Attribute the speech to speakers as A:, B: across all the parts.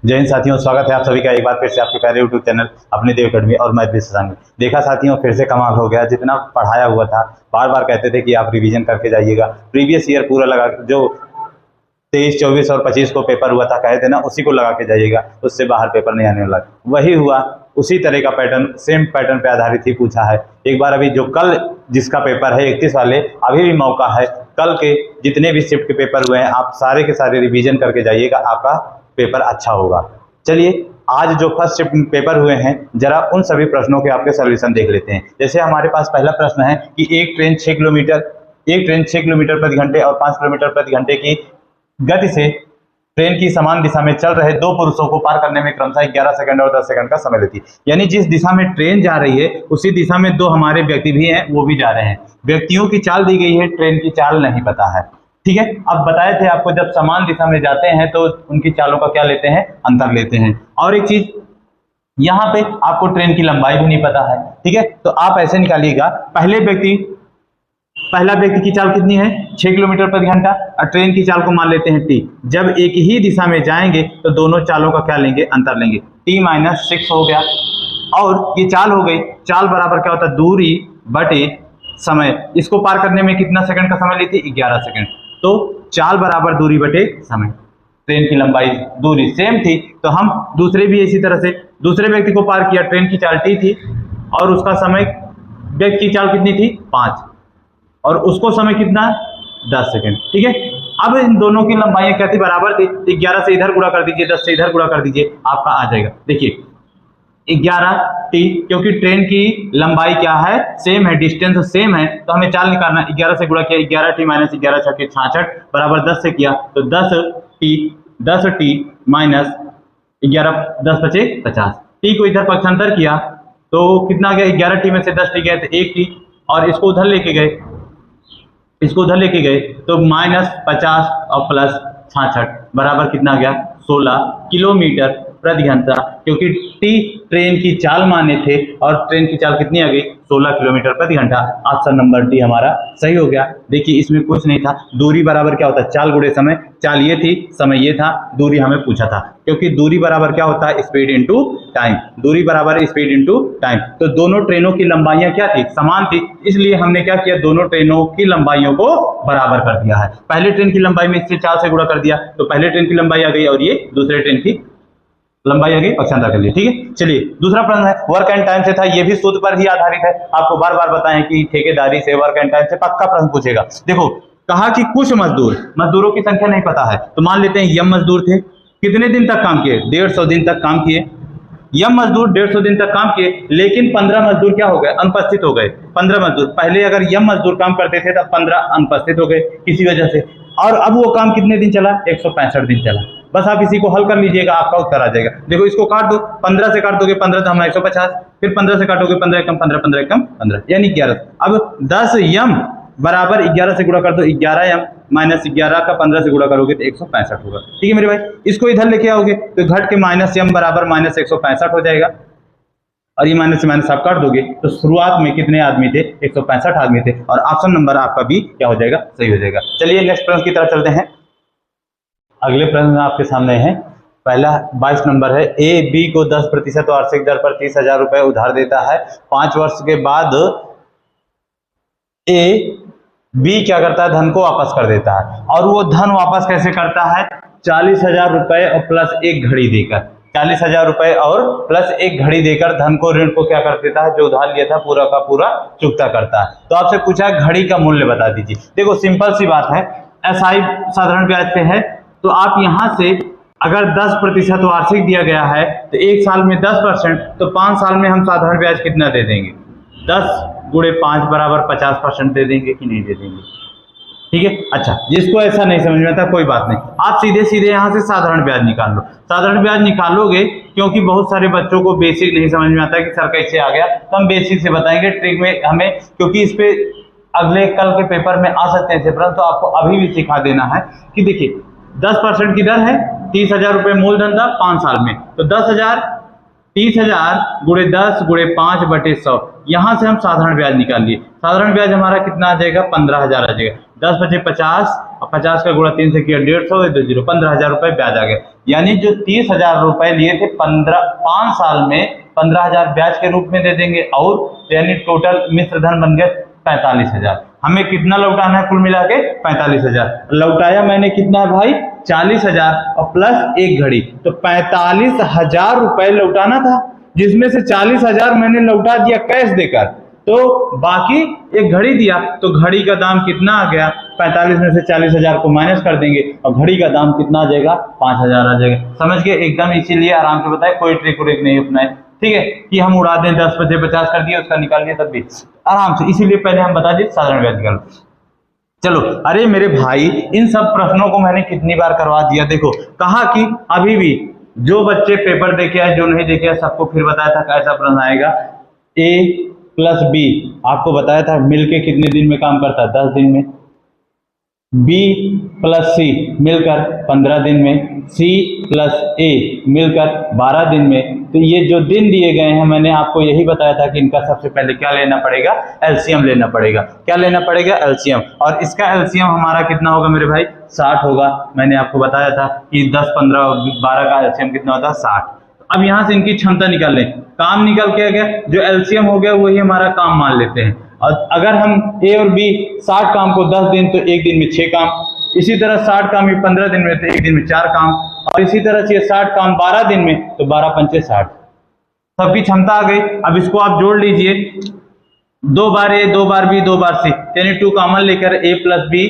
A: जय हिंद साथियों, स्वागत है आप सभी का एक बार फिर से आपके प्यारे यूट्यूब चैनल अपने देव अकेडमी और मैं भी शशांक। देखा साथियों, फिर से कमाल हो गया। जितना पढ़ाया हुआ था, बार बार कहते थे कि आप रिवीजन करके जाइएगा। प्रीवियस ईयर पूरा लगा, जो 23, 24 और 25 को पेपर हुआ था, कहे थे ना, उसी को लगा के जाइएगा, उससे बाहर पेपर नहीं आने वाला। वही हुआ, उसी तरह का पैटर्न, सेम पैटर्न पे आधारित ही पूछा है। एक बार अभी जो कल जिसका पेपर है 31 वाले, अभी भी मौका है। कल के जितने भी शिफ्ट के पेपर हुए हैं, आप सारे के सारे रिवीजन करके जाइएगा, आपका पेपर अच्छा होगा। चलिए, आज जो फर्स्ट शिफ्ट पेपर हुए हैं, जरा उन सभी प्रश्नों के आपके सॉल्यूशन देख लेते हैं। जैसे हमारे पास पहला प्रश्न है कि एक ट्रेन 6 किलोमीटर प्रति घंटे और 5 किलोमीटर प्रति घंटे की गति से ट्रेन की समान दिशा में चल रहे दो पुरुषों को पार करने में क्रमशः 11 सेकंड और 10 सेकंड का समय लेती है। यानी जिस दिशा में ट्रेन जा रही है, उसी दिशा में दो हमारे व्यक्ति भी हैं, वो भी जा रहे हैं। व्यक्तियों की चाल दी गई है, ट्रेन की चाल नहीं पता है। ठीक है, अब बताए थे आपको, जब समान दिशा में जाते हैं तो उनकी चालों का क्या लेते हैं, अंतर लेते हैं। और एक चीज, यहाँ पे आपको ट्रेन की लंबाई भी नहीं पता है। ठीक है, तो आप ऐसे निकालिएगा, पहला व्यक्ति की चाल कितनी है, 6 किलोमीटर प्रति घंटा, और ट्रेन की चाल को मान लेते हैं टी। जब एक ही दिशा में जाएंगे तो दोनों चालों का क्या लेंगे, अंतर लेंगे। t-6 हो गया, और ये चाल हो गई। चाल बराबर क्या होता है, दूरी बटे समय। इसको पार करने में कितना सेकंड का समय लेती है, 11 सेकंड। तो चाल बराबर दूरी बटे समय। ट्रेन की लंबाई, दूरी सेम थी, तो हम दूसरे भी इसी तरह से दूसरे व्यक्ति को पार किया। ट्रेन की चाल टी थी और उसका समय, व्यक्ति की चाल कितनी थी, 5, और उसको समय कितना, 10 सेकंड। ठीक है, अब इन दोनों की लंबाई क्या थी, बराबर थी। 11 से इधर गुणा कर दीजिए, 10 से इधर गुणा कर दीजिए, आपका आ जाएगा। देखिए 11t, क्योंकि ट्रेन की लंबाई क्या है, सेम है, डिस्टेंस सेम है, तो हमें चाल निकालना। 11 से गुणा किया, 11t माइनस 11 छक्के 66 बराबर 10 से किया तो 10t माइनस 11, 10 बचे 50। टी को इधर पक्षांतर किया तो कितना गया, 11t में से 10t गए तो 1t, और इसको उधर लेके गए तो -50 और +66 बराबर कितना गया, 16 किलोमीटर प्रति घंटा। क्योंकि टी ट्रेन की चाल माने थे और ट्रेन की चाल कितनी आ गई, 16 किलोमीटर प्रति घंटा। ऑप्शन नंबर डी हमारा सही हो गया। देखिए, इसमें कुछ नहीं था। दूरी बराबर क्या होता है, चाल गुणे समय। चाल ये थी, समय ये था, दूरी हमें पूछा था। क्योंकि दूरी बराबर क्या होता है, स्पीड इनटू टाइम। दूरी बराबर स्पीड इनटू टाइम। तो दोनों ट्रेनों की लंबाइयां क्या थी, समान थी, इसलिए हमने क्या किया, दोनों ट्रेनों की लंबाइयों को बराबर कर दिया है। पहले ट्रेन की लंबाई में इससे 4 से गुणा कर दिया तो पहले ट्रेन की लंबाई आ गई, और ये दूसरे ट्रेन की लंबाई आ गई, पक्षांतर कर लिया। ठीक है, चलिए दूसरा प्रश्न है, वर्क एंड टाइम से था। ये भी सूत्र पर ही आधारित है। आपको बार बार बताएं कि ठेकेदारी से, वर्क एंड टाइम से पक्का प्रश्न पूछेगा। देखो, कहा कि कुछ मजदूरों की संख्या नहीं पता है, तो मान लेते हैं यम मजदूर थे। कितने दिन तक काम किए, 150 दिन तक काम किए। यम मजदूर 150 दिन तक काम किए, लेकिन 15 मजदूर क्या हो गए, अनुपस्थित हो गए। 15 मजदूर, पहले अगर यम मजदूर काम करते थे तब 15 अनुपस्थित हो गए किसी वजह से, और अब वो काम कितने दिन चला, 165 दिन चला। बस आप इसी को हल कर लीजिएगा, आपका उत्तर आ जाएगा। देखो, इसको काट दो, 15 से काट दोगे 15 तो हमारा 150, फिर 15 से काटोगे 15 एकम 15, 15 एकम 15, यानी 11। अब 10 यम बराबर 11 से गुणा कर दो, 11 यम माइनस 11 का 15 से गुणा करोगे तो 165 होगा। ठीक है मेरे भाई, इसको इधर लेके आओगे तो घट के माइनस यम बराबर माइनस 165 हो जाएगा, और ये माइनस से माइनस आप काट दोगे तो शुरुआत में कितने आदमी थे, 165 आदमी थे, और ऑप्शन नंबर आपका भी क्या हो जाएगा, सही हो जाएगा। चलिए नेक्स्ट प्रश्न की तरफ चलते हैं। अगले प्रश्न आपके सामने है, पहला 22 नंबर है। ए बी को 10% वार्षिक दर पर 30,000 रुपए उधार देता है। 5 वर्ष के बाद ए बी क्या करता है, धन को वापस कर देता है। और वो धन वापस कैसे करता है, 40,000 रुपए और प्लस एक घड़ी देकर। 40,000 रुपए और प्लस एक घड़ी देकर धन को, ऋण को क्या कर देता है, जो उधार लिया था पूरा का पूरा चुकता करता है। तो आपसे पूछा घड़ी का मूल्य बता दीजिए। देखो, सिंपल सी बात है, एसआई साधारण ब्याज पे है, तो आप यहां से अगर 10% वार्षिक दिया गया है तो एक साल में 10%, तो 5 साल में हम साधारण ब्याज कितना दे देंगे, 10 गुणे 5 बराबर 50% दे देंगे कि नहीं दे देंगे। ठीक है, अच्छा, जिसको ऐसा नहीं समझ में आता कोई बात नहीं, आप सीधे सीधे यहाँ से साधारण ब्याज निकाल लो। साधारण ब्याज निकालोगे, क्योंकि बहुत सारे बच्चों को बेसिक नहीं समझ में आता कि सर कैसे आ गया, तो हम बेसिक से बताएंगे। ट्रिक में हमें, क्योंकि इस पे अगले कल के पेपर में आ सकते हैं, परंतु आपको अभी भी सिखा देना है कि देखिए 10% की दर है, 30,000 रुपए मूलधन था 5 साल में, तो 30,000 गुणे 10 गुणे 5 बटे 100, यहां से हम साधारण ब्याज निकाल लिए। साधारण ब्याज हमारा कितना आ जाएगा, 15,000 आ जाएगा। 10 बचे 50, और 50 का गुणा 3 से किया 150, तो 0 15,000 रुपए ब्याज आ गया। यानी जो 30,000 रुपए लिए थे 5 साल में 15,000 ब्याज के रूप में दे देंगे, और यानी टोटल मिश्र धन बन गया 45,000। हमें कितना लौटाना है कुल मिला के 45,000। लौटाया मैंने कितना है भाई 40,000 और प्लस 1 घड़ी, तो 45,000 रुपए लौटाना था, जिसमें से 40,000 मैंने लौटा दिया कैश देकर, तो बाकी 1 घड़ी दिया, तो घड़ी का दाम कितना आ गया 45 में से 40,000 को माइनस कर देंगे और घड़ी का दाम कितना आ जाएगा 5,000 आ जाएगा। समझ गए एकदम, इसीलिए आराम से बताए, कोई ट्रिक व्रिक नहीं अपनाए, ठीक है, कि हम उड़ा दें 10 बजे 50 कर दिए उसका निकाल दिया तब भी आराम से, इसीलिए पहले हम बता दिए साधारण ब्याज निकालो। चलो, अरे मेरे भाई इन सब प्रश्नों को मैंने कितनी बार करवा दिया, देखो कहा कि अभी भी जो बच्चे पेपर देखे आए जो नहीं देखे आए सबको फिर बताया था कैसा प्रश्न आएगा। ए प्लस बी आपको बताया था मिलके कितने दिन में काम करता है 10 दिन में, बी प्लस सी मिलकर 15 दिन में, सी प्लस ए मिलकर 12 दिन में। तो ये जो दिन दिए गए हैं मैंने आपको यही बताया था कि इनका सबसे पहले क्या लेना पड़ेगा एलसीएम लेना पड़ेगा। क्या लेना पड़ेगा एलसीएम, और इसका एलसीएम हमारा कितना होगा मेरे भाई 60 होगा। मैंने आपको बताया था कि 10 15 12 का एलसीएम कितना होता है 60। अब यहां से इनकी क्षमता निकाल लें, काम निकल के आ गया, जो एलसीएम हो गया वही हमारा काम मान लेते हैं। और अगर हम ए और बी 60 काम को 10 दिन तो 1 दिन में 6 काम, इसी तरह 60 काम 15 दिन में तो 1 दिन में 4 काम, और इसी तरह से 60 काम 12 दिन में तो 12 पंचे 60। सबकी क्षमता आ गई। अब इसको आप जोड़ लीजिए, 2 बार ए 2 बार बी 2 बार सी, यानी 2 कॉमन लेकर ए प्लस बी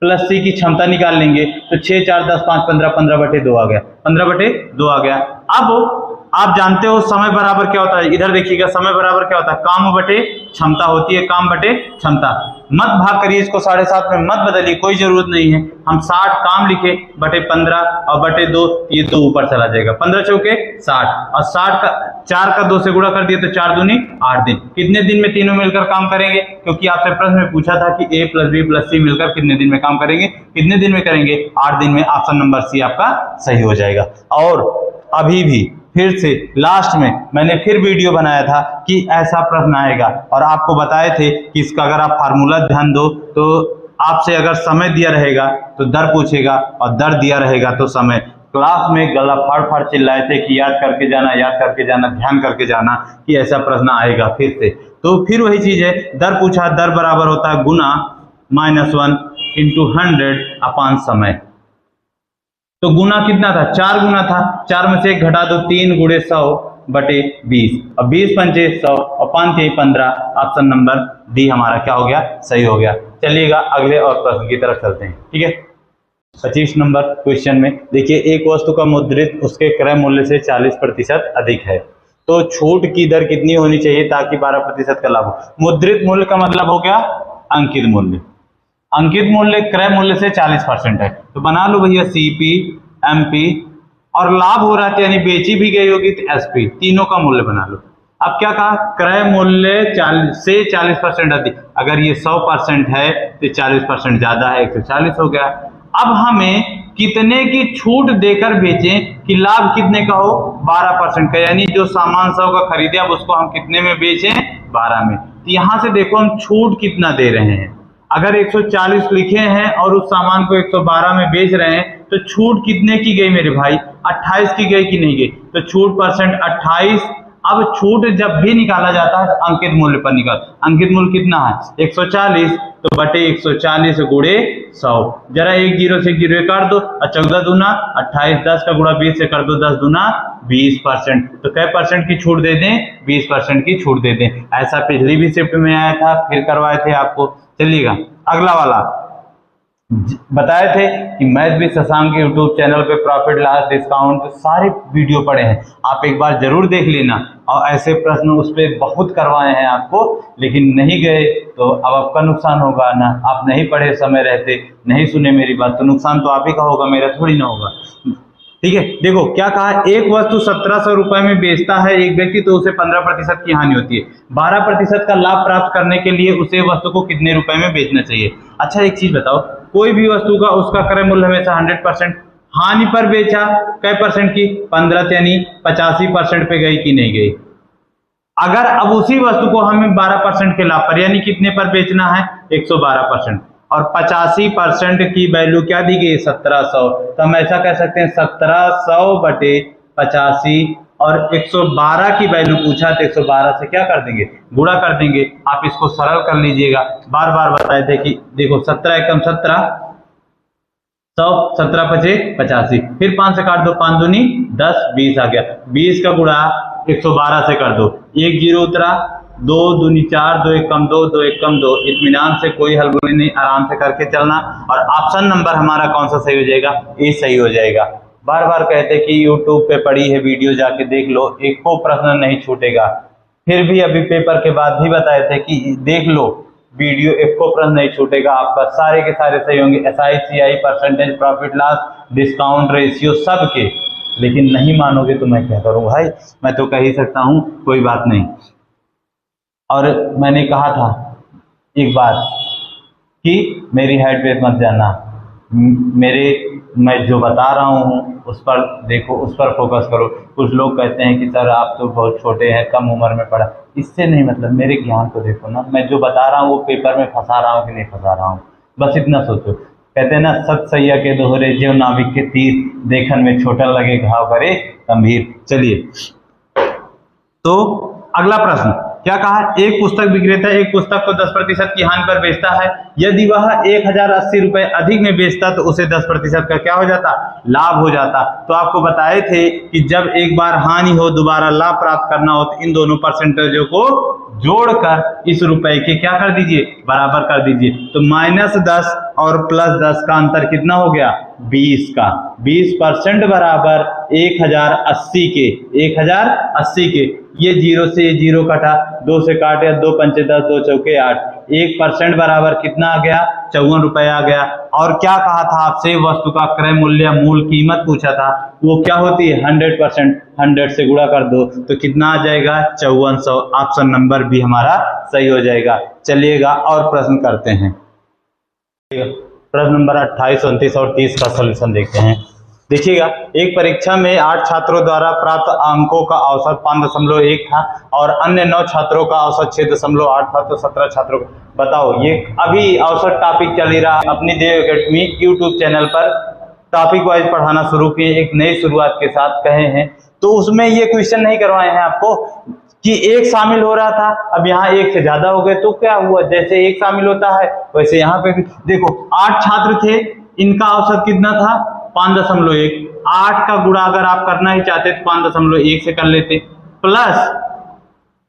A: प्लस सी की क्षमता निकाल लेंगे, तो 6 4 10 5 15 15/2 आ गया, 15/2 आ गया। अब आप जानते हो समय बराबर क्या होता है, इधर देखिएगा समय बराबर क्या होता है काम बटे क्षमता होती है, काम बटे क्षमता। मत भाग करिए इसको 7.5 में मत बदलिए, कोई जरूरत नहीं है। हम 60 काम लिखे बटे 15 और बटे 2, ये 2 ऊपर चला जाएगा, 15 चौके 60 और 60 का 4 का 2 से गुणा कर दिए तो 4 दूनी 8 दिन। कितने दिन में तीनों मिलकर काम करेंगे, क्योंकि आपसे प्रश्न में पूछा था कि ए प्लस बी प्लस सी मिलकर कितने दिन में काम करेंगे, कितने दिन में करेंगे 8 दिन में। ऑप्शन नंबर सी आपका सही हो जाएगा। और अभी भी फिर से लास्ट में मैंने फिर वीडियो बनाया था कि ऐसा प्रश्न आएगा, और आपको बताए थे कि इसका अगर आप फार्मूला ध्यान दो तो आपसे अगर समय दिया रहेगा तो दर पूछेगा और दर दिया रहेगा तो समय। क्लास में गला फाड़ फाड़ चिल्लाए थे कि याद करके जाना, याद करके जाना, ध्यान करके जाना कि ऐसा प्रश्न आएगा फिर से। तो फिर वही चीज है, दर पूछा, दर बराबर होता है गुना -1 × 100 अपान समय। तो गुना कितना था 4 गुना था, 4 में से 1 घटा दो, 3 × 100/20 और 20 पंचे 100 और 5 के 15। ऑप्शन नंबर डी हमारा क्या हो गया सही हो गया। चलिएगा अगले और प्रश्न की तरफ चलते हैं, ठीक है। 25 नंबर क्वेश्चन में देखिए, एक वस्तु का मुद्रित उसके क्रय मूल्य से 40% अधिक है, तो छूट की दर कितनी होनी चाहिए ताकि 12% का लाभ हो। मुद्रित मूल्य का मतलब हो गया अंकित मूल्य, अंकित मूल्य क्रय मूल्य से 40% है, तो बना लो भैया सीपी एमपी, और लाभ हो रहा है यानी बेची भी गई होगी तो एसपी, तीनों का मूल्य बना लो। अब क्या कहा, क्रय मूल्य 40 से 40% अधिक, अगर ये 100% है तो 40% ज्यादा है, 140 हो गया। अब हमें कितने की छूट देकर बेचें कि लाभ कितने का हो 12% का, यानी जो सामान 100 का खरीदे अब उसको हम कितने में बेचें 12 में। तो यहां से देखो हम छूट कितना दे रहे हैं, अगर 140 लिखे हैं और उस सामान को 112 में बेच रहे हैं तो छूट कितने की गई मेरे भाई 28 की गई कि नहीं गई, तो छूट परसेंट 28। अब छूट जब भी निकाला जाता है तो अंकित मूल्य पर निकाल, अंकित मूल्य कितना है 140, तो बटे 140 गुणे 100, जरा 1 0 से 0 काट दो और 14 दूना 28, 10 का गुणा 20 से कर दो 10 दूना 20%, तो कै परसेंट की छूट दे दें 20% की छूट दे दें। ऐसा पिछली भी शिफ्ट में आया था, फिर करवाए थे आपको। चलिएगा अगला वाला, बताए थे कि math with Shashank YouTube channel पे प्रॉफिट लॉस डिस्काउंट सारे वीडियो पड़े हैं, आप एक बार जरूर देख लेना। और ऐसे प्रश्न उस पर बहुत करवाए हैं आपको, लेकिन नहीं गए तो अब आपका नुकसान होगा ना, आप नहीं पढ़े समय रहते, नहीं सुने मेरी बात, तो नुकसान तो आप ही का होगा, मेरा थोड़ी ना होगा, ठीक है। देखो क्या कहा, एक वस्तु 1700 रुपए में बेचता है एक व्यक्ति, तो उसे 15% की हानि होती है। 12% का लाभ प्राप्त करने के लिए उसे वस्तु को कितने रुपए में बेचना चाहिए। अच्छा एक चीज बताओ, कोई भी वस्तु का उसका क्रय मूल्य हमेशा 100%, हानि पर बेचा कै परसेंट की 15, यानी 85% पे गई कि नहीं गई। अगर अब उसी वस्तु को हमें 12% के लाभ पर, यानी कितने पर बेचना है 112%, और 85% की वैल्यू क्या दी गई 1700, तो हम ऐसा कह सकते हैं 1700 बटे 85 और 112 की वैल्यू पूछा तो 112 से क्या कर देंगे गुणा कर देंगे। आप इसको सरल कर लीजिएगा, बार बार बताए थे कि देखो 17 एकम 17 100 17 पचे 85, फिर 5 से काट दो 5 दूनी 10 20 आ गया, 20 का गुणा 112 से कर दो, 1 जीरो उतरा, 2 दूनी 4 2 एक कम 2 2 एक कम 2, इत्मीनान से कोई हड़बड़ी नहीं, आराम से करके चलना। और ऑप्शन नंबर हमारा कौन सा सही हो जाएगा, ए सही हो जाएगा। बार बार कहते कि यूट्यूब पे पड़ी है वीडियो जाके देख लो, एक को प्रश्न नहीं छूटेगा। फिर भी अभी पेपर के बाद भी बताए थे कि देख लो वीडियो, एक को प्रश्न नहीं छूटेगा आपका, सारे के सारे सही होंगे, SICI percentage, profit loss, discount ratio सब के। लेकिन नहीं मानोगे तो मैं क्या करूं भाई, मैं तो कह ही सकता हूं कोई बात नहीं। और मैंने कहा था एक बात कि मेरी हाइट पे मत जाना, मैं जो बता रहा हूँ उस पर देखो, उस पर फोकस करो। कुछ लोग कहते हैं कि सर आप तो बहुत छोटे हैं, कम उम्र में पढ़ा, इससे नहीं मतलब, मेरे ज्ञान को देखो ना, मैं जो बता रहा हूँ वो पेपर में फंसा रहा हूँ कि नहीं फंसा रहा हूँ, बस इतना सोचो। कहते हैं ना सत सैया के दोहरे जो नाविक के तीर, देखन में छोटा लगे घाव करे गंभीर। चलिए तो अगला प्रश्न क्या कहा, एक पुस्तक विक्रेता एक पुस्तक को 10% की हानि पर बेचता है, यदि वह 1080 रुपए अधिक में बेचता तो उसे 10% का क्या हो जाता, लाभ हो जाता। तो आपको बताए थे कि जब एक बार हानि हो दोबारा लाभ प्राप्त करना हो तो इन दोनों परसेंटेजों को जोड़कर इस रुपए के क्या कर दीजिए, बराबर कर दीजिए। तो -10 और +10 का अंतर कितना हो गया, 20 का, 20% बराबर 1080 के, 1080 के। ये 0 से 0 कटा, 2 से काटे 2 पंचे 10 2 चौके 8, 1% बराबर कितना आ गया, 54 रुपए आ गया। और क्या कहा था आपसे, वस्तु का क्रय मूल्य मूल कीमत पूछा था, वो क्या होती है 100%, 100 से गुणा कर दो तो कितना आ जाएगा 5400। ऑप्शन नंबर भी हमारा सही हो जाएगा। चलिएगा और प्रश्न करते हैं। प्रश्न नंबर 28, 29 और 30 का सॉल्यूशन देखते हैं। देखिएगा, एक परीक्षा में 8 छात्रों द्वारा प्राप्त अंकों का औसत 5.1 था और अन्य 9 छात्रों का औसत 6.8 था, तो 17 छात्रों का बताओ। ये अभी औसत टॉपिक चल ही रहा, अपनी देव एकेडमी यूट्यूब चैनल पर टॉपिक वाइज पढ़ाना शुरू किए, एक नई शुरुआत के साथ कहे हैं। तो उसमें ये क्वेश्चन नहीं करवाए हैं आपको कि एक शामिल हो रहा था, अब यहाँ एक से ज्यादा हो गए तो क्या हुआ, जैसे एक शामिल होता है वैसे यहाँ पे भी देखो 8 छात्र थे, इनका औसत कितना था 5.1, 8 का गुणा अगर आप करना ही चाहते तो 5.1 से कर लेते, प्लस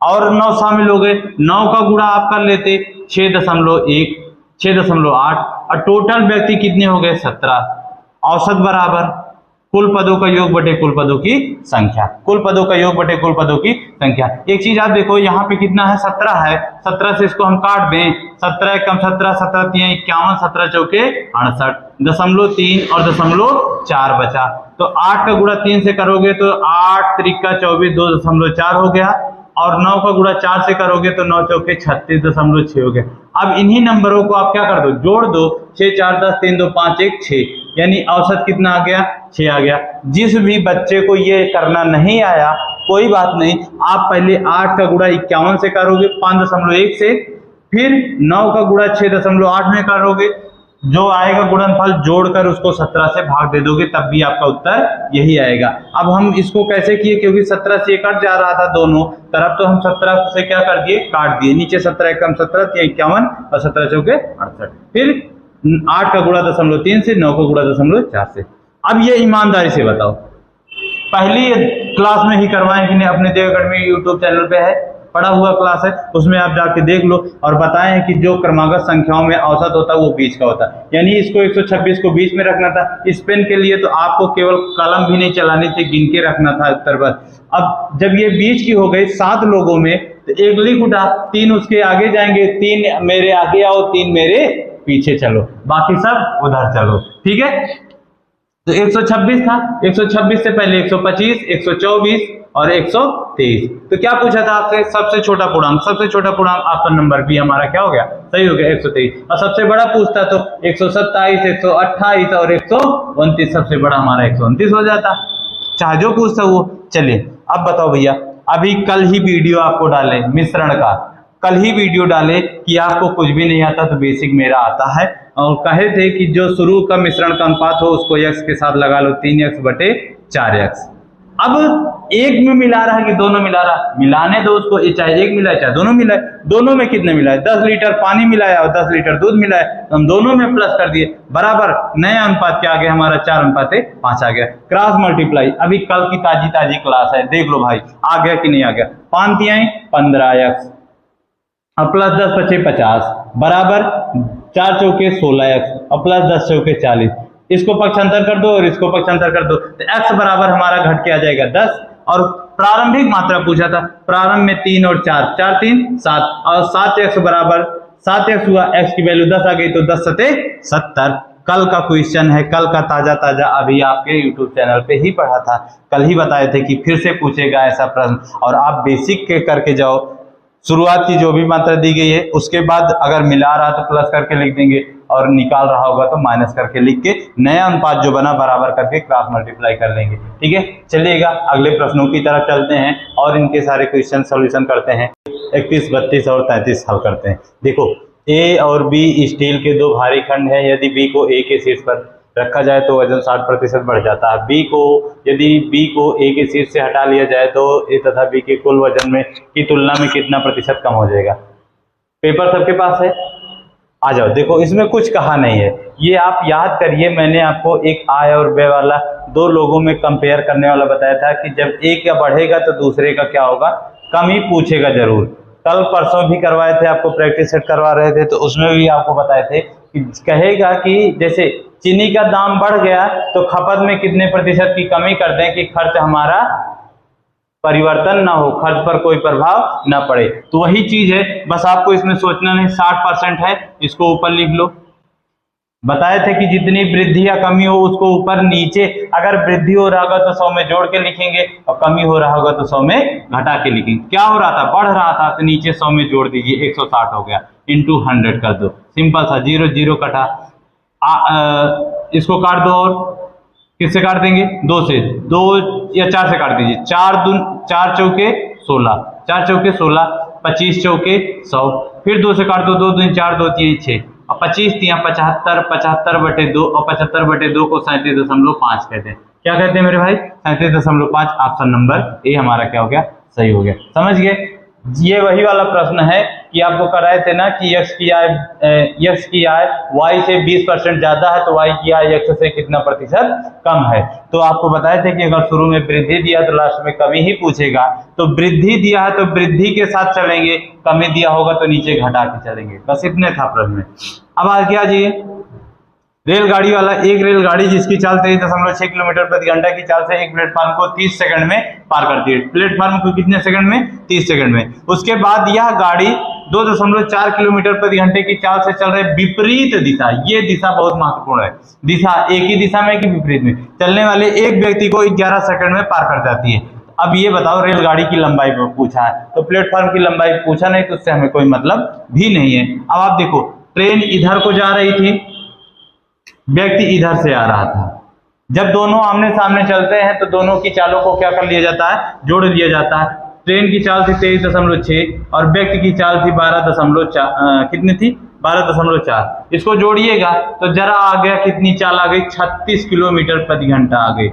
A: और 9 शामिल हो गए, 9 का गुणा आप कर लेते 6.1, 6.8 और टोटल व्यक्ति कितने हो गए 17। औसत बराबर कुल पदों का योग बटे कुल पदों की संख्या, कुल पदों का योग बटे कुल पदों की संख्या। एक चीज आप देखो यहाँ पे कितना है 17 है, 17 से इसको हम काट दें, 17 कम 17, 17 3 51, 17 चौके 68, 0.3 और 0.4 बचा। तो 8 का गुणा 3 से करोगे तो 8 त्रिका 24, 2.4 हो गया, और 9 का गुणा 4 से करोगे तो 9 चौके 36.6 हो गया। अब इन्हीं नंबरों को आप क्या कर दो, जोड़ दो, 6 4 10 3 2 5 1 6, यानी औसत कितना आ गया 6 आ गया। जिस भी बच्चे को ये करना नहीं आया कोई बात नहीं, आप पहले 8 का गुणा 51 से करोगे 5.1 से, फिर 9 का गुणा 6.8 में करोगे, जो आएगा गुणनफल जोड़कर उसको 17 से भाग दे दोगे, तब भी आपका उत्तर यही आएगा। अब हम इसको कैसे किए, क्योंकि 17 से कट जा रहा था दोनों तरफ, तो हम 17 से क्या कर दिए, काट दिए, नीचे 17 कम 17 51 और 17 चौके 68, फिर 8 का गुणा 0.3 से, 9 का गुणा 0.4 से। अब ये ईमानदारी से बताओ, पहली क्लास में ही करवाएं कि नहीं, अपने देव एकेडमी यूट्यूब चैनल पे है, पढ़ा हुआ क्लास है, उसमें आप जाके देख लो और बताएं कि जो क्रमागत संख्याओं में औसत होता है वो बीच का होता है, यानी इसको 126 को बीच में रखना था। इस पेन के लिए तो आपको केवल कलम भी नहीं चलानी थी, गिन के रखना था उत्तर बस। अब जब ये बीच की हो गई 7 लोगों में, तो एक लिख उठा, 3 उसके आगे जाएंगे, 3 मेरे आगे आओ, 3 मेरे पीछे चलो, बाकी सब उधर चलो, ठीक है। तो 126 था, 126 से पहले 125, 124 और 123। तो क्या पूछा था आपसे, सबसे छोटा पूर्णांक, सबसे छोटा पूर्णांक ऑप्शन नंबर बी हमारा क्या हो गया, सही हो गया 123। और सबसे बड़ा पूछता तो 127, 128 और 129, सबसे बड़ा हमारा 129 हो जाता, चाहे जो पूछता वो। चलिए अब बताओ भैया, अभी कल ही वीडियो आपको डाले मिश्रण का, कल ही वीडियो डाले कि आपको कुछ भी नहीं आता तो बेसिक मेरा आता है, और कहे थे कि जो शुरू का मिश्रण का अनुपात हो उसको x के साथ लगा लो 3x/4x। अब एक में मिला रहा है कि दोनों मिला रहा, मिलाने दो उसको, ये चाहे एक मिला है चाहे दोनों मिला है। दोनों में कितने मिला है, 10 लीटर पानी मिलाया और 10 लीटर दूध मिला है, तो हम दोनों में प्लस कर दिए, बराबर नया अनुपात क्या आ गया हमारा 4:5 आ गया। क्रॉस मल्टीप्लाई, अभी कल की ताजी क्लास है, देख लो भाई आ गया कि नहीं आ गया। 5 तिहाई 15x और प्लस 10 × 5 = 50 बराबर 4 चौके 16x और प्लस 10 चौके 40। इसको पक्षांतर कर दो और इसको पक्षांतर कर दो, तो x बराबर हमारा घट के आ जाएगा 10। और प्रारंभिक मात्रा पूछा था, प्रारंभ में 3 और 4, 4 3 7 और 7x बराबर 7x हुआ, x की वैल्यू 10 आ गई, तो 10 सते 70। कल का क्वेश्चन है, कल का ताजा अभी आपके YouTube चैनल पे ही पढ़ा था, कल ही बताए थे कि फिर से पूछेगा ऐसा प्रश्न, और आप बेसिक के करके जाओ। शुरुआत की जो भी मात्रा दी गई है उसके बाद अगर मिला रहा तो प्लस करके लिख देंगे, और निकाल रहा होगा तो माइनस करके लिख के नया अनुपात जो बना बराबर करके क्रॉस मल्टीप्लाई कर लेंगे। ठीक है, चलिएगा अगले प्रश्नों की तरफ चलते हैं और इनके सारे क्वेश्चन सॉल्यूशन करते हैं। 31, 32 और 33 हल करते हैं। देखो ए और बी स्टील के दो भारी खंड हैं, यदि बी को ए के शीर्ष पर रखा जाए तो वजन 60% बढ़ जाता है। यदि बी को ए के शीर्ष से हटा लिया जाए तो ए तथा बी के कुल वजन में की तुलना में कितना प्रतिशत कम हो जाएगा। पेपर सबके पास है, आ जाओ। देखो इसमें कुछ कहा नहीं है, ये आप याद करिए, मैंने आपको एक आय और व्यय वाला दो लोगों में कंपेयर करने वाला बताया था कि जब एक का बढ़ेगा तो दूसरे का क्या होगा, कम ही पूछेगा जरूर। कल परसों भी करवाए थे, आपको प्रैक्टिस सेट करवा रहे थे, तो उसमें भी आपको बताए थे कि कहेगा कि जैसे चीनी का दाम बढ़ गया तो खपत में कितने प्रतिशत की कमी कर दें कि खर्च हमारा परिवर्तन ना हो, खर्च पर कोई प्रभाव ना पड़े। तो वही चीज है, बस आपको इसमें सोचना नहीं। 60% है, इसको ऊपर लिख लो। बताए थे कि जितनी वृद्धि या कमी हो उसको ऊपर नीचे, अगर वृद्धि हो रहा होगा तो 100 में जोड़ के लिखेंगे और कमी हो रहा होगा तो 100 में घटा के लिखेंगे। क्या हो रहा था, बढ़ रहा था तो नीचे 100 में जोड़ दीजिए, 160 हो गया, इंटू 100 कर दो, सिंपल सा। 0 0 कटा, इसको काट दो, और किससे काट देंगे, 2 से, 2 या 4 से काट दीजिए। 4 चौके 16, 4 चौके 16, 25 चौके 100, फिर 2 से काट दो, 2 दूनी 4, 2 3 6 और 25 3 75, 75/2 और 75/2 को 37.5 कहते हैं। क्या कहते हैं मेरे भाई, 37.5। ऑप्शन नंबर ए हमारा क्या हो गया, सही हो गया। समझ गए, ये वही वाला प्रश्न है कि आपको कराए थे ना कि x की आय y से 20% ज्यादा है तो y की आय x से कितना प्रतिशत कम है। तो आपको बताए थे कि अगर शुरू में वृद्धि दिया तो लास्ट में कमी ही पूछेगा, तो वृद्धि दिया है तो वृद्धि के साथ चलेंगे, कमी दिया होगा तो नीचे घटा के चलेंगे। बस इतने था प्रश्न में। अब आगे आ जाइए, रेलगाड़ी वाला। एक रेलगाड़ी जिसकी चाल 23.6 किलोमीटर प्रति घंटा की चाल से एक प्लेटफॉर्म को 30 सेकंड में पार करती है। प्लेटफॉर्म को कितने सेकंड में, 30 सेकंड में। उसके बाद यह गाड़ी 2.4 किलोमीटर प्रति घंटे की चाल से चल रही विपरीत दिशा, ये दिशा बहुत महत्वपूर्ण है, दिशा एक ही दिशा में कि विपरीत में चलने वाले एक व्यक्ति को 11 सेकंड में पार कर जाती है। अब ये बताओ, रेलगाड़ी की लंबाई पूछा है तो प्लेटफॉर्म की लंबाई पूछा नहीं, तो उससे हमें कोई मतलब भी नहीं है। अब आप देखो, ट्रेन इधर को जा रही थी, व्यक्ति इधर से आ रहा था। जब दोनों आमने सामने चलते हैं तो दोनों की चालों को क्या कर लिया जाता है, जोड़ लिया जाता है। ट्रेन की चाल थी 23.6 और व्यक्ति की चाल थी 12.4, कितनी थी, 12.4। इसको जोड़िएगा तो जरा आ गया, कितनी चाल आ गई, 36 किलोमीटर प्रति घंटा आ गई।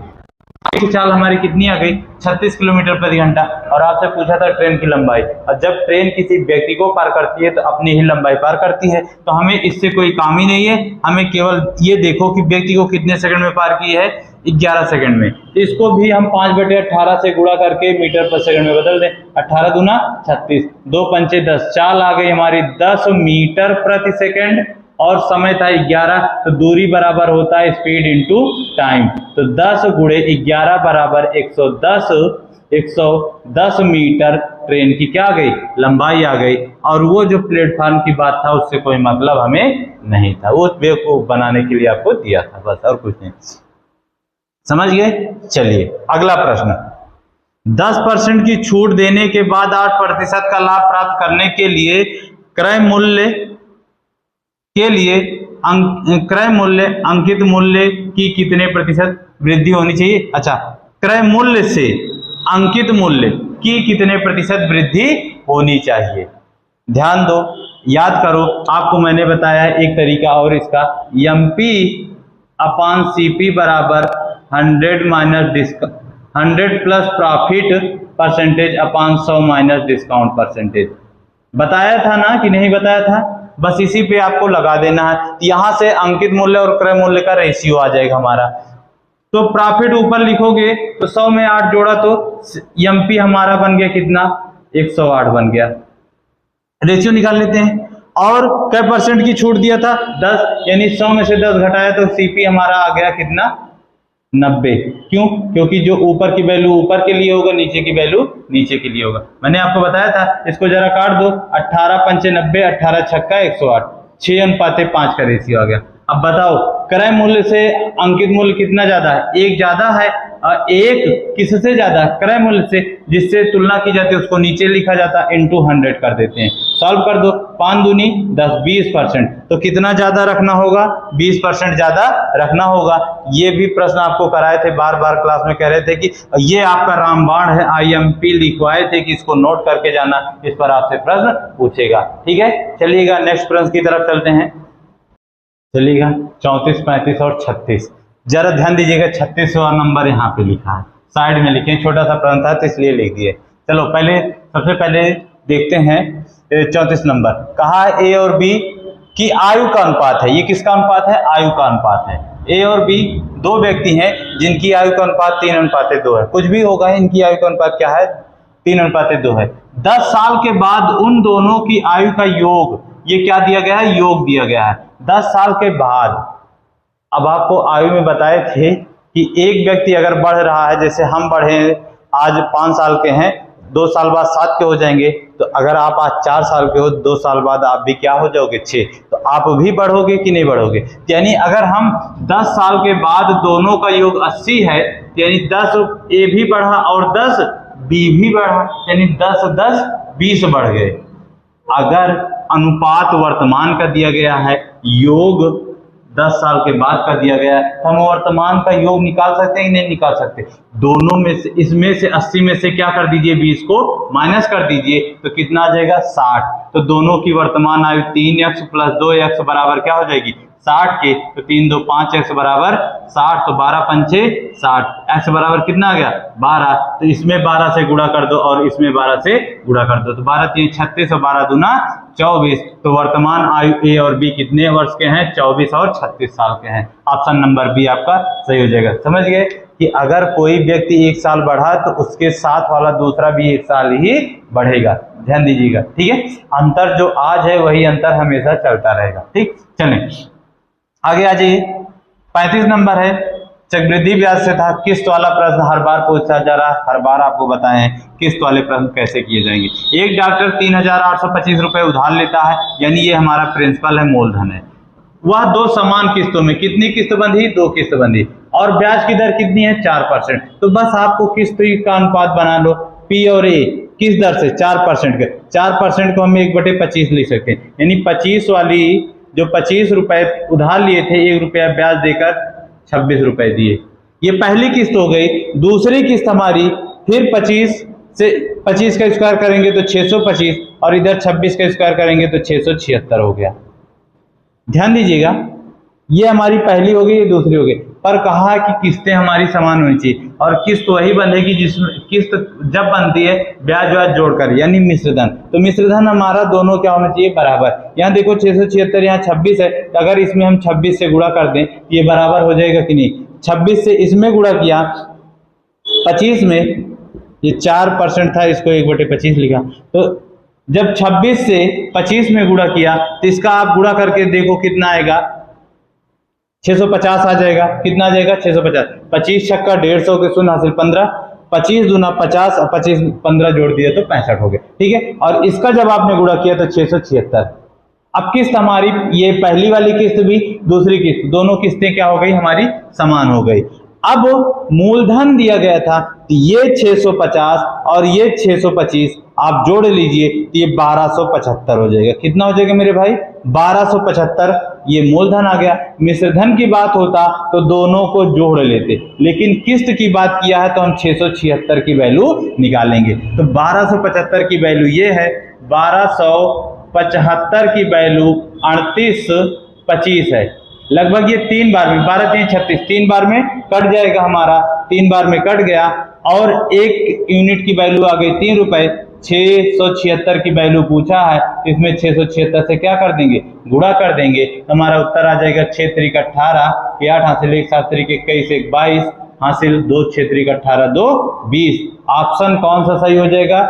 A: की चाल हमारी कितनी आ गई, 36 किलोमीटर प्रति घंटा। और आपसे पूछा था ट्रेन की लंबाई, और जब ट्रेन किसी व्यक्ति को पार करती है तो अपनी ही लंबाई पार करती है, तो हमें इससे कोई काम ही नहीं है। हमें केवल ये देखो कि व्यक्ति को कितने सेकंड में पार की है, 11 सेकंड में। इसको भी हम 5/18 से गुणा करके मीटर पर सेकंड में बदल दें। 18 दूना 36, 2 पंचे 10, चाल आ गई हमारी 10 मीटर प्रति सेकंड और समय था 11, तो दूरी बराबर होता है स्पीड इंटू टाइम। तो 10 गुणे 11 बराबर 110 मीटर ट्रेन की क्या आ गई, लंबाई आ गई। और वो जो प्लेटफॉर्म की बात था उससे कोई मतलब हमें नहीं था, वो बेवकूफ बनाने के लिए आपको दिया था, बस और कुछ नहीं। समझ गए। चलिए अगला प्रश्न, 10% की छूट देने के बाद 8% का लाभ प्राप्त करने के लिए क्रय मूल्य अंकित मूल्य की कितने प्रतिशत वृद्धि होनी चाहिए। अच्छा, क्रय मूल्य से अंकित मूल्य की कितने प्रतिशत वृद्धि होनी चाहिए। ध्यान दो, याद करो, आपको मैंने बताया एक तरीका और इसका, MP अपान CP बराबर 100 माइनस 100 प्लस प्रॉफिट परसेंटेज अपान 100 माइनस डिस्काउंट परसेंटेज। बताया था ना कि नहीं बताया था? बस इसी पे आपको लगा देना है। यहां से अंकित मूल्य और क्रय मूल्य का रेशियो आ जाएगा हमारा। तो प्रॉफिट ऊपर लिखोगे तो 100 में 8 जोड़ा तो MP हमारा बन गया कितना? 108 बन गया। रेशियो निकाल लेते हैं। और कै परसेंट की छूट दिया था? 10, यानी 100 में से 10 घटाया तो CP हमारा आ गया कितना? 90। क्यों? क्योंकि जो ऊपर की वैल्यू ऊपर के लिए होगा, नीचे की वैल्यू नीचे के लिए होगा। मैंने आपको बताया था, इसको जरा काट दो, 18 पंचे 90, 18 छक्का 108, 6:5 का रेशियो आ गया। अब बताओ क्रय मूल्य से अंकित मूल्य कितना ज्यादा है? एक ज्यादा है और एक किससे ज्यादा है? क्रय मूल्य से, जिससे तुलना की जाती है उसको नीचे लिखा जाता है, इंटू 100 कर देते हैं। सॉल्व कर दो, 5 दूनी 10, 20%। तो कितना ज्यादा रखना होगा? 20% ज्यादा रखना होगा। ये भी प्रश्न आपको कराए थे, बार बार क्लास में कह रहे थे कि ये आपका रामबाण है, IMP लिखवाए थे कि इसको नोट करके जाना, इस पर आपसे प्रश्न पूछेगा। ठीक है, चलिएगा नेक्स्ट प्रश्न की तरफ चलते हैं। चलिएगा 34, 35 और 36। जरा ध्यान दीजिएगा, 36वां नंबर यहाँ पे लिखा है, साइड में लिखे, छोटा सा प्रश्न था तो इसलिए लिख दिए। चलो सबसे पहले देखते हैं 34 नंबर। कहा A और B की आयु का अनुपात है। ये किसका अनुपात है? आयु का अनुपात है। A और B दो व्यक्ति हैं जिनकी आयु का अनुपात 3:2 है। कुछ भी होगा, इनकी आयु का अनुपात क्या है? 3:2 है। 10 साल के बाद उन दोनों की आयु का योग, ये क्या दिया गया है? योग दिया गया है। 10 साल के बाद, अब आपको आयु में बताए थे कि एक व्यक्ति अगर बढ़ रहा है, जैसे हम बढ़े, आज 5 साल के हैं, 2 साल बाद 7 के हो जाएंगे, तो अगर आप आज 4 साल के हो, 2 साल बाद आप भी क्या हो जाओगे? 6, तो आप भी बढ़ोगे कि नहीं बढ़ोगे? यानी अगर हम 10 साल के बाद दोनों का योग 80 है, यानी 10 A भी बढ़ा और 10 B भी बढ़ा, यानी 10 10 20 बढ़ गए। अगर अनुपात वर्तमान का दिया गया है, योग 10 साल के बाद का दिया गया है, हम वर्तमान का योग निकाल सकते हैं कि नहीं निकाल सकते? दोनों में से, इसमें से 80 में से क्या कर दीजिए? 20 को माइनस कर दीजिए, तो कितना आ जाएगा? 60। तो दोनों की वर्तमान आयु 3x प्लस 2x बराबर क्या हो जाएगी? 60 के। तो 3 2 5x बराबर 60, तो 12 पंचे 60, x बराबर कितना आ गया? 12। तो इसमें 12 से गुणा कर दो और इसमें 12 से गुणा कर दो, तो 12 3 36 और 12 दूना 24। तो वर्तमान आयु A और B कितने वर्ष के हैं? 24 और 36 साल के हैं। ऑप्शन नंबर बी आपका सही हो जाएगा। समझ गए कि अगर कोई व्यक्ति 1 साल बढ़ा तो उसके साथ वाला दूसरा भी 1 साल ही बढ़ेगा। ध्यान दीजिएगा, ठीक है। अंतर जो आज है वही अंतर हमेशा चलता रहेगा। ठीक, चलें आगे आ जाइए। 35 नंबर है, चक्रवृद्धि ब्याज से था किस्त वाला प्रश्न हर बार पूछा जा रहा है। हर बार आपको बताएं किस्त वाले प्रश्न कैसे किए जाएंगे। एक डॉक्टर 3,825 रुपए उधार लेता है, यानी ये हमारा प्रिंसिपल है, मूलधन है। वह 2 समान किस्तों में, कितनी किस्त बंधी? 2 किस्त बंधी, और ब्याज की दर कितनी है? 4%। तो बस आपको किस्त का अनुपात बना लो, P और A किस दर से? 4% के। 4% को हम 1/25 लिख सकते हैं, यानी 25 वाली जो 25 रुपए उधार लिए थे, 1 रुपया ब्याज देकर 26 रुपए दिए। ये पहली किस्त हो गई। दूसरी किस्त हमारी फिर 25 से 25 का स्क्वायर करेंगे तो 625, और इधर 26 का स्क्वायर करेंगे तो 676 हो गया। ध्यान दीजिएगा, ये हमारी पहली हो गई, ये दूसरी हो गई। पर कहा कि किस्तें हमारी समान होनी चाहिए, और किस्त वही बंधेगी जिसमें किस्त जब बनती है ब्याज व्याज जोड़कर, यानी मिश्रधन। तो मिश्रधन हमारा दोनों क्या होना चाहिए? बराबर। यहाँ देखो 676, यहाँ 26 है, तो अगर इसमें हम 26 से गुणा कर दें ये बराबर हो जाएगा कि नहीं? 26 से इसमें गुणा किया 25 में, ये 4% था, इसको 1/25 लिखा। तो जब 26 से 25 में गुणा किया तो इसका आप गुणा करके देखो कितना आएगा? 650 आ जाएगा। कितना आ जाएगा? 650। 25 छक्का 150 के शून्य हासिल 15, 25 दूना 50 और 25 15 जोड़ दिया तो 65 हो गए। ठीक है, और इसका जब आपने गुणा किया तो 676। अब किस्त हमारी, ये पहली वाली किस्त भी दूसरी किस्त, दोनों किस्तें क्या हो गई? हमारी समान हो गई। अब मूलधन दिया गया था, तो ये 650 और ये 625 आप जोड़ लीजिए तो ये 1275 हो जाएगा। कितना हो जाएगा मेरे भाई? 1275। ये मूलधन आ गया। मिश्रधन की बात होता तो दोनों को जोड़ लेते, लेकिन किस्त की बात किया है तो हम 676 की वैल्यू निकालेंगे। तो 1275 की वैल्यू ये है, 1200 75 की वैल्यू 3825 है। लगभग ये 3 बार में 12 3 36 3 बार में कट जाएगा हमारा, 3 बार में कट गया और 1 यूनिट की वैल्यू आ गई 3 रुपए। 676 की वैल्यू पूछा है, इसमें 676 से क्या कर देंगे, गुणा कर देंगे। हमारा उत्तर आ जाएगा 6 त्रिक 18, 8 हासिल 1 7 त्रिक 21 1 22 हासिल 2 6 त्रिक 18 2 20। ऑप्शन कौन सा सही हो जाएगा,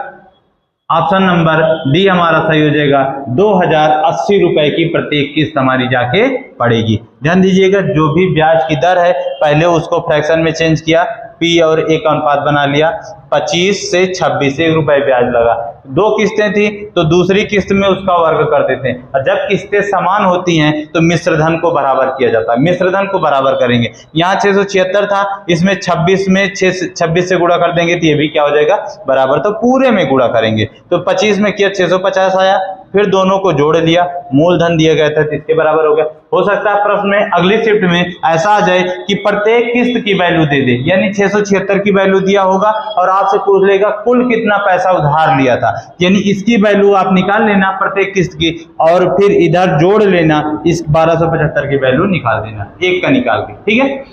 A: ऑप्शन नंबर डी हमारा सही हो जाएगा। 2080 रुपए की प्रत्येक किस्त हमारी जाके पड़ेगी। ध्यान दीजिएगा, जो भी ब्याज की दर है पहले उसको फ्रैक्शन में चेंज किया, पी और ए का अनुपात बना लिया, 25 से 26 1 रुपए ब्याज लगा। 2 किस्तें थी तो दूसरी किस्त में उसका वर्ग कर देते हैं, और जब किस्तें समान होती हैं तो मिश्रधन को बराबर किया जाता है। मिश्रधन को बराबर करेंगे, यहाँ 676 था, इसमें 26 में 26 से गुणा कर देंगे तो ये भी क्या हो जाएगा, बराबर। तो पूरे में गुणा करेंगे तो 25 में किया 650 आया, फिर दोनों को जोड़ लिया, मूलधन दिया गया था तो इसके बराबर हो गया। हो सकता है प्रश्न में अगली शिफ्ट में ऐसा आ जाए कि प्रत्येक किस्त की वैल्यू दे दे, यानी 676 की वैल्यू दिया होगा और आपसे पूछ लेगा कुल कितना पैसा उधार लिया था, यानी इसकी वैल्यू आप निकाल लेना प्रत्येक किस्त की, और फिर इधर जोड़ लेना, इस 1275 की वैल्यू निकाल देना, एक का निकाल के। ठीक है,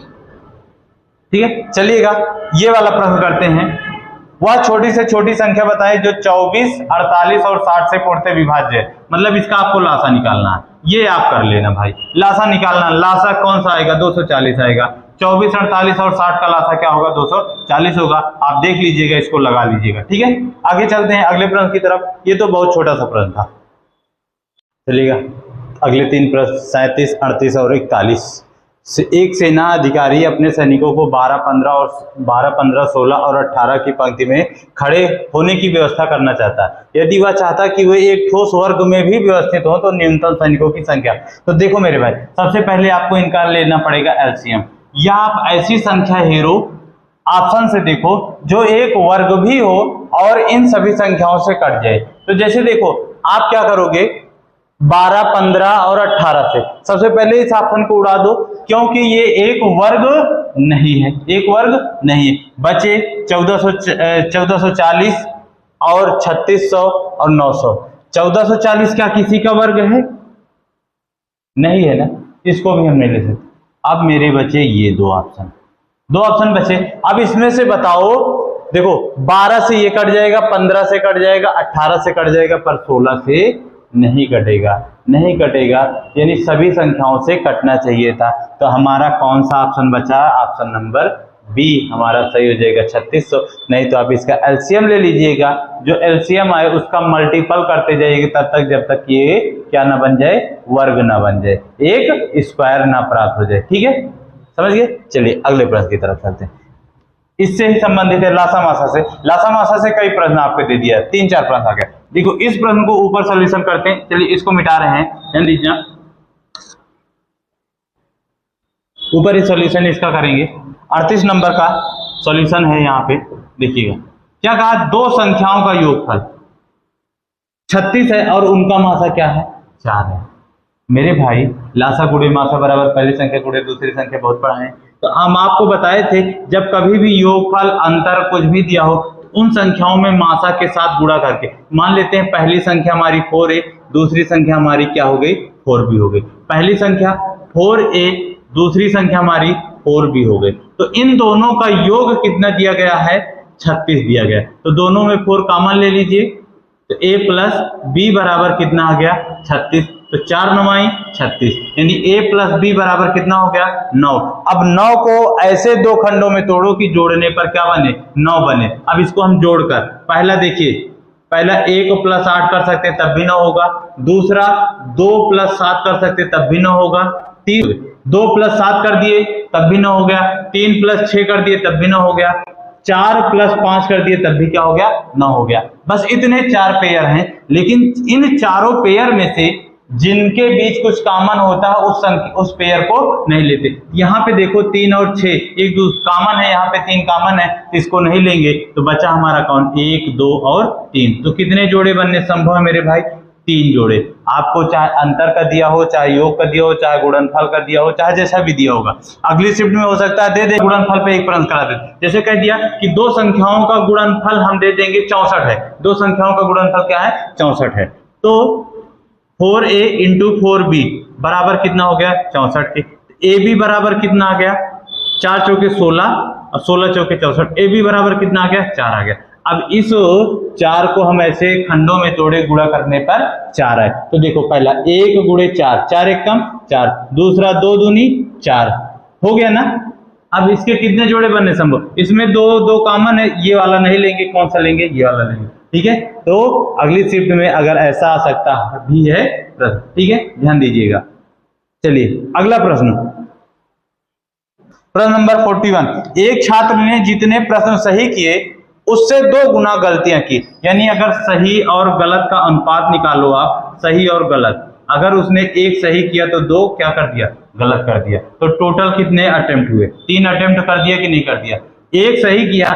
A: ठीक है, चलिएगा ये वाला प्रश्न करते हैं। वह छोटी से छोटी संख्या बताए जो 24, 48 और 60 से पूर्णतः विभाज्य है। मतलब इसका आपको लासा निकालना है, ये आप कर लेना भाई, लासा निकालना। लासा कौन सा आएगा, 240 आएगा। 24, 48 और 60 का लासा क्या होगा, 240 होगा। आप देख लीजिएगा, इसको लगा लीजिएगा। ठीक है, आगे चलते हैं अगले प्रश्न की तरफ। ये तो बहुत छोटा सा प्रश्न था, चलिएगा अगले 3 प्रश्न 37, 38 और 41। एक सेना अधिकारी अपने सैनिकों को 12, 15, 16 और 18 की पंक्ति में खड़े होने की व्यवस्था करना चाहता है। यदि वह चाहता कि वे एक ठोस वर्ग में भी व्यवस्थित हो तो न्यूनतम सैनिकों की संख्या। तो देखो मेरे भाई, सबसे पहले आपको इनका लेना पड़ेगा एलसीएम, या आप ऐसी संख्या हेरो ऑप्शन से देखो जो एक वर्ग भी हो और इन सभी संख्याओं से कट जाए। तो जैसे देखो, आप क्या करोगे, 12, 15 और 18 से सबसे पहले इस ऑप्शन को उड़ा दो, क्योंकि ये एक वर्ग नहीं है, एक वर्ग नहीं है। बचे 1440 और 3600 और 900। 1440 क्या किसी का वर्ग है, नहीं है ना, इसको भी हम नहीं ले सकते। अब मेरे बचे ये 2 ऑप्शन, 2 ऑप्शन बचे। अब इसमें से बताओ, देखो 12 से ये कट जाएगा, 15 से कट जाएगा, 18 से कट जाएगा, पर 16 से नहीं कटेगा, नहीं कटेगा, यानी सभी संख्याओं से कटना चाहिए था। तो हमारा कौन सा ऑप्शन बचा, ऑप्शन नंबर बी हमारा सही हो जाएगा 3600। नहीं तो आप इसका एलसीएम ले लीजिएगा, जो एलसीएम आए उसका मल्टीपल करते जाइएगा तब तक जब तक ये क्या ना बन जाए, वर्ग ना बन जाए, एक स्क्वायर ना प्राप्त हो जाए। ठीक है, समझ गए। चलिए अगले प्रश्न की तरफ चलते हैं। इससे ही संबंधित है लासा मासा से। लासा मासा से कई प्रश्न आपको दे दिया, 3-4 प्रश्न आ गए। देखो इस प्रश्न को ऊपर सॉल्यूशन करते हैं। चलिए इसको मिटा रहे हैं, ध्यान दीजिए, ऊपर ही सॉल्यूशन इसका करेंगे। 38 नंबर का सॉल्यूशन है, यहाँ पे देखिएगा क्या कहा, 2 संख्याओं का योगफल 36 है और उनका मासा क्या है, 4 है। मेरे भाई लासा गुणे मासा बराबर पहली संख्या गुणे दूसरी संख्या बहुत पढ़ा है। तो हम आपको बताए थे जब कभी भी योगफल अंतर कुछ भी दिया हो तो उन संख्याओं में मासा के साथ गुणा करके, मान लेते हैं पहली संख्या हमारी 4a, दूसरी संख्या हमारी क्या हो गई, 4b हो गई। पहली संख्या 4a, दूसरी संख्या हमारी 4b हो गई। तो इन दोनों का योग कितना दिया गया है, 36 दिया गया। तो दोनों में 4 कॉमन ले लीजिए, तो a प्लस b बराबर कितना आ गया, 36। तो 4 9 36, यानी a प्लस b बराबर कितना हो गया, 9। अब 9 को ऐसे 2 खंडों में तोड़ो कि जोड़ने पर क्या बने, 9 बने। अब इसको हम जोड़कर, पहला देखिए, पहला 1 को प्लस 8 कर सकते तब भी 9 होगा, दूसरा 2 प्लस 7 कर सकते तब भी 9 होगा, 2 प्लस 7 कर दिए तब भी 9 हो गया, 3 प्लस 6 कर दिए तब भी 9 हो गया, 4 प्लस 5 कर दिए तब भी क्या हो गया, 9 हो गया। बस इतने 4 पेयर हैं, लेकिन इन चारों पेयर में से जिनके बीच कुछ कॉमन होता है उस पेयर को नहीं लेते। यहाँ पे देखो 3 और 6 एक दूसरे कॉमन है, यहाँ पे 3 कॉमन है, इसको नहीं लेंगे। तो बचा हमारा कौन, 1 2 और 3। तो कितने जोड़े बनने संभव है मेरे भाई, 3 जोड़े। आपको चाहे अंतर का दिया हो, चाहे योग का दिया हो, चाहे गुणनफल का दिया हो, चाहे जैसा भी दिया होगा। अगली शिफ्ट में हो सकता है दे दे गुणनफल पे एक प्रश्न करा दे, जैसे कह दिया कि 2 संख्याओं का गुणनफल हम दे देंगे 64 है, 2 संख्याओं का गुणनफल क्या है, 64 है। तो 4a इंटू 4b बराबर कितना हो गया 64 के। ए बी बराबर कितना आ गया 4 चौके 16 और 16 चौके 64। ए बी बराबर कितना आ गया 4 आ गया। अब इस 4 को हम ऐसे खंडों में तोड़े, गुणा करने पर 4 आए। तो देखो पहला 1 गुणे 4, 4 एक कम 4, दूसरा 2 दूनी 4 हो गया ना। अब इसके कितने जोड़े बनने संभव, इसमें 2 कॉमन है, ये वाला नहीं लेंगे, कौन सा लेंगे, ये वाला लेंगे। ठीक है, तो अगली शिफ्ट में अगर ऐसा आ सकता भी है प्रश्न। ठीक है, ध्यान दीजिएगा। चलिए अगला प्रश्न, प्रश्न नंबर 41। एक छात्र ने जितने प्रश्न सही किए उससे 2 गुना गलतियां की। यानी अगर सही और गलत का अनुपात निकालो आप, सही और गलत, अगर उसने 1 सही किया तो 2 क्या कर दिया, गलत कर दिया। तो टोटल कितने अटेम्प्ट हुए, 3 अटेम्प्ट कर दिया कि नहीं कर दिया। 1 सही किया,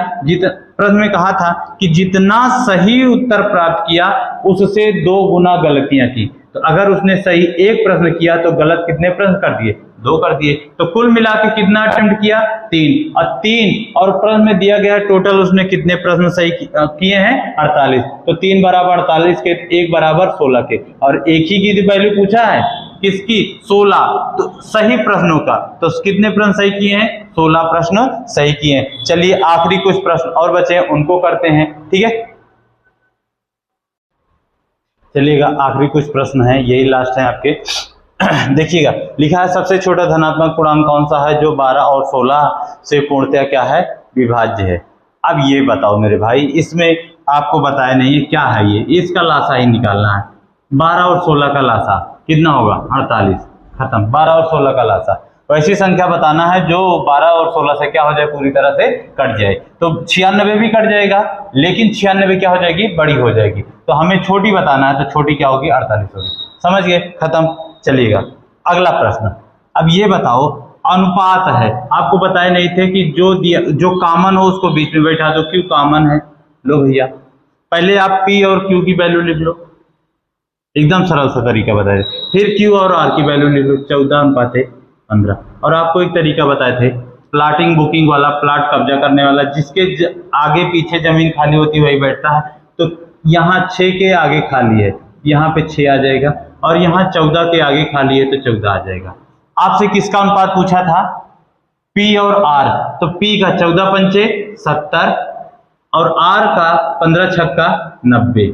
A: प्रश्न में कहा था कि जितना सही उत्तर प्राप्त किया उससे 2 गुना गलतियां की। तो अगर उसने सही 1 प्रश्न किया तो गलत कितने प्रश्न कर दिए, 2 कर दिए। तो कुल मिला के कितना अटेम्प्ट किया, 3 और 3, और प्रश्न में दिया गया टोटल उसने कितने प्रश्न सही किए हैं, 48। तो 3 बराबर 48 के, 1 बराबर 16 के, और एक ही की वैल्यू पूछा है किसकी, 16, तो सही प्रश्नों का। तो कितने प्रश्न सही किए हैं, 16 प्रश्न सही किए हैं। चलिए आखिरी कुछ प्रश्न और बचे हैं उनको करते हैं। ठीक है, चलिएगा आखिरी कुछ प्रश्न है, यही लास्ट है आपके। देखिएगा, लिखा है सबसे छोटा धनात्मक पूर्णांक कौन सा है जो 12 और 16 से पूर्णतया क्या है, विभाज्य है। अब ये बताओ मेरे भाई, इसमें आपको बताया नहीं है क्या है ये, इसका लासा ही निकालना है। 12 और 16 का लासा कितना होगा, 48, खत्म। 12 और 16 का लासा, वैसी संख्या बताना है जो 12 और 16 से क्या हो जाए, पूरी तरह से कट जाए। तो 96 भी कट जाएगा, लेकिन 96 क्या हो जाएगी, बड़ी हो जाएगी। तो हमें छोटी बताना है, तो छोटी क्या होगी, 48 होगी। समझ गए, खत्म। चलिएगा अगला प्रश्न। अब ये बताओ, अनुपात है, आपको बताए नहीं थे कि जो कॉमन हो उसको बीच में बैठा दो। क्यू कॉमन है, लो भैया पहले आप पी और क्यू की वैल्यू लिख लो, एकदम सरल सा तरीका बताए। फिर क्यू और आर की वैल्यू लिख लो, 14:15। और आपको एक तरीका बताए थे प्लाटिंग बुकिंग वाला, प्लाट कब्जा करने वाला, जिसके आगे पीछे जमीन खाली होती है वही बैठता है। तो यहाँ 6 के आगे खाली है, यहाँ पे 6 आ जाएगा, और यहाँ 14 के आगे खाली है तो 14 आ जाएगा। आपसे किसका अनुपात पूछा था, P और R। तो P का 14 पंचे 70 और R का 15 छक्का 90।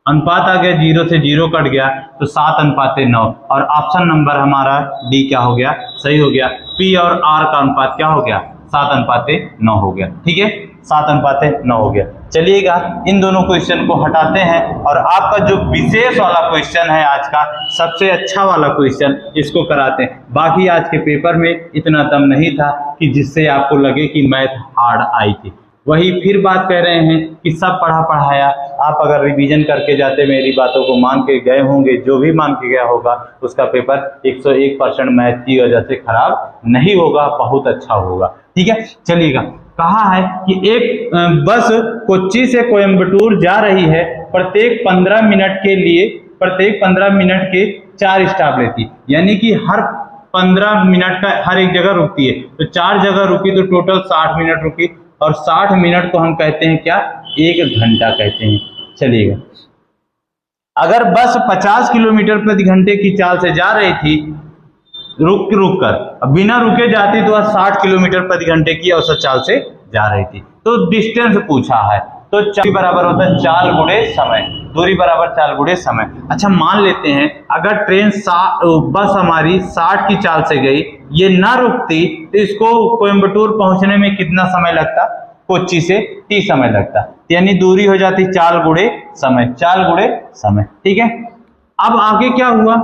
A: अनुपात आ गया, 0 से 0 कट गया तो 7:9। और ऑप्शन नंबर हमारा डी क्या हो गया, सही हो गया। P और R का अनुपात क्या हो गया, 7:9 हो गया। ठीक है, 7:9 हो गया। चलिएगा इन दोनों क्वेश्चन को हटाते हैं और आपका जो विशेष वाला क्वेश्चन है आज का, सबसे अच्छा वाला क्वेश्चन, इसको कराते हैं। बाकी आज के पेपर में इतना दम नहीं था कि जिससे आपको लगे कि मैथ हार्ड आई थी। वही फिर बात कह रहे हैं कि सब पढ़ा पढ़ाया, आप अगर रिवीजन करके जाते, मेरी बातों को मान के गए होंगे, जो भी मान के गया होगा उसका पेपर 101% मैथ की वजह से खराब नहीं होगा, बहुत अच्छा होगा। ठीक है, चलिएगा। कहा है कि एक बस कोच्चि से कोयम्बटूर जा रही है, प्रत्येक 15 मिनट के 4 स्टॉप लेती, यानी कि हर 15 मिनट का हर एक जगह रुकती है। तो 4 जगह रुकी तो टोटल 60 मिनट रुकी, और 60 मिनट को हम कहते हैं क्या, 1 घंटा कहते हैं। चलिएगा, अगर बस 50 किलोमीटर प्रति घंटे की चाल से जा रही थी, रुक कर, अब बिना रुके जाती तो 60 किलोमीटर प्रति घंटे की औसत चाल से जा रही थी। तो डिस्टेंस पूछा है, तो दूरी बराबर होता है चाल गुणे समय, दूरी बराबर चाल गुणे समय। अच्छा मान लेते हैं अगर ट्रेन बस हमारी 60 की चाल से गई, ये ना रुकती, तो इसको कोयम्बटूर पहुंचने में कितना समय लगता, कोच्चि से 30 समय लगता, यानी दूरी हो जाती चाल गुणे समय, चाल गुणे समय। ठीक है, अब आगे क्या हुआ,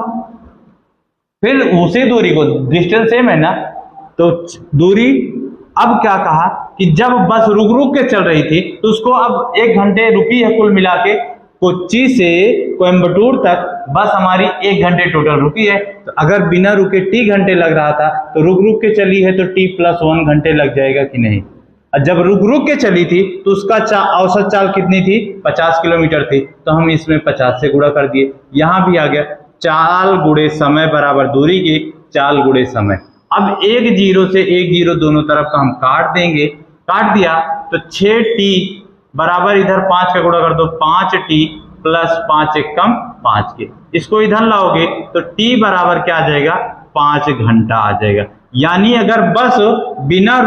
A: फिर उसी दूरी को, डिस्टेंस सेम है ना, तो दूरी, अब क्या कहा कि जब बस रुक के चल रही थी तो उसको अब 1 घंटे रुकी है, कुल मिला के कोच्चि से कोयम्बटूर तक बस हमारी 1 घंटे टोटल रुकी है। तो अगर बिना रुके T घंटे लग रहा था, तो रुक के चली है तो T+1 घंटे लग जाएगा कि नहीं। और जब रुक के चली थी तो उसका औसत चाल कितनी थी, 50 किलोमीटर थी, तो हम इसमें 50 से गुणा कर दिए। यहाँ भी आ गया चाल गुणे समय बराबर दूरी की चाल गुणे समय। अब 1 0 से 1 0 दोनों तरफ का हम काट देंगे, काट दिया तो 6T बराबर इधर 5 का गुणा कर दो, 5T प्लस 5 एक कम 5 के, इसको इधर लाओगे तो t बराबर क्या आ जाएगा 5 घंटा आ जाएगा। यानी अगर बस बिना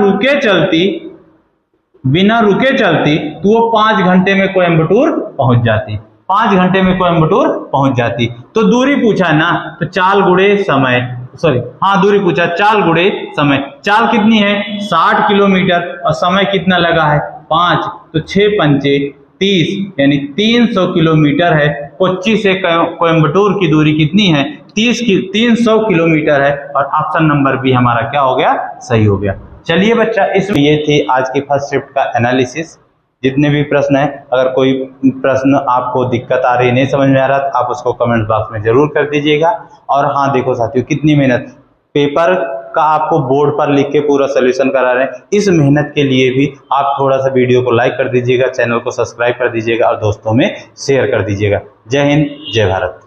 A: रुके चलती तो वो 5 घंटे में कोयम्बटूर पहुंच जाती, 5 घंटे में कोयम्बटूर पहुंच जाती। तो दूरी पूछा ना, तो चाल गुणे समय, दूरी पूछा चाल गुणे समय। चाल कितनी है 60 किलोमीटर और समय कितना लगा है 5, तो 6 पंचे 30 यानी 300 किलोमीटर है। कोच्चि से कोयम्बटूर की दूरी कितनी है 300 किलोमीटर है। और ऑप्शन नंबर बी हमारा क्या हो गया, सही हो गया। चलिए बच्चा, इसमें ये थी आज की फर्स्ट शिफ्ट का एनालिसिस। जितने भी प्रश्न है, अगर कोई प्रश्न आपको दिक्कत आ रही, नहीं समझ में आ रहा, तो आप उसको कमेंट बॉक्स में जरूर कर दीजिएगा। और हाँ देखो साथियों, कितनी मेहनत, पेपर का आपको बोर्ड पर लिख के पूरा सोल्यूशन करा रहे हैं। इस मेहनत के लिए भी आप थोड़ा सा वीडियो को लाइक कर दीजिएगा, चैनल को सब्सक्राइब कर दीजिएगा और दोस्तों में शेयर कर दीजिएगा। जय हिंद, जय भारत।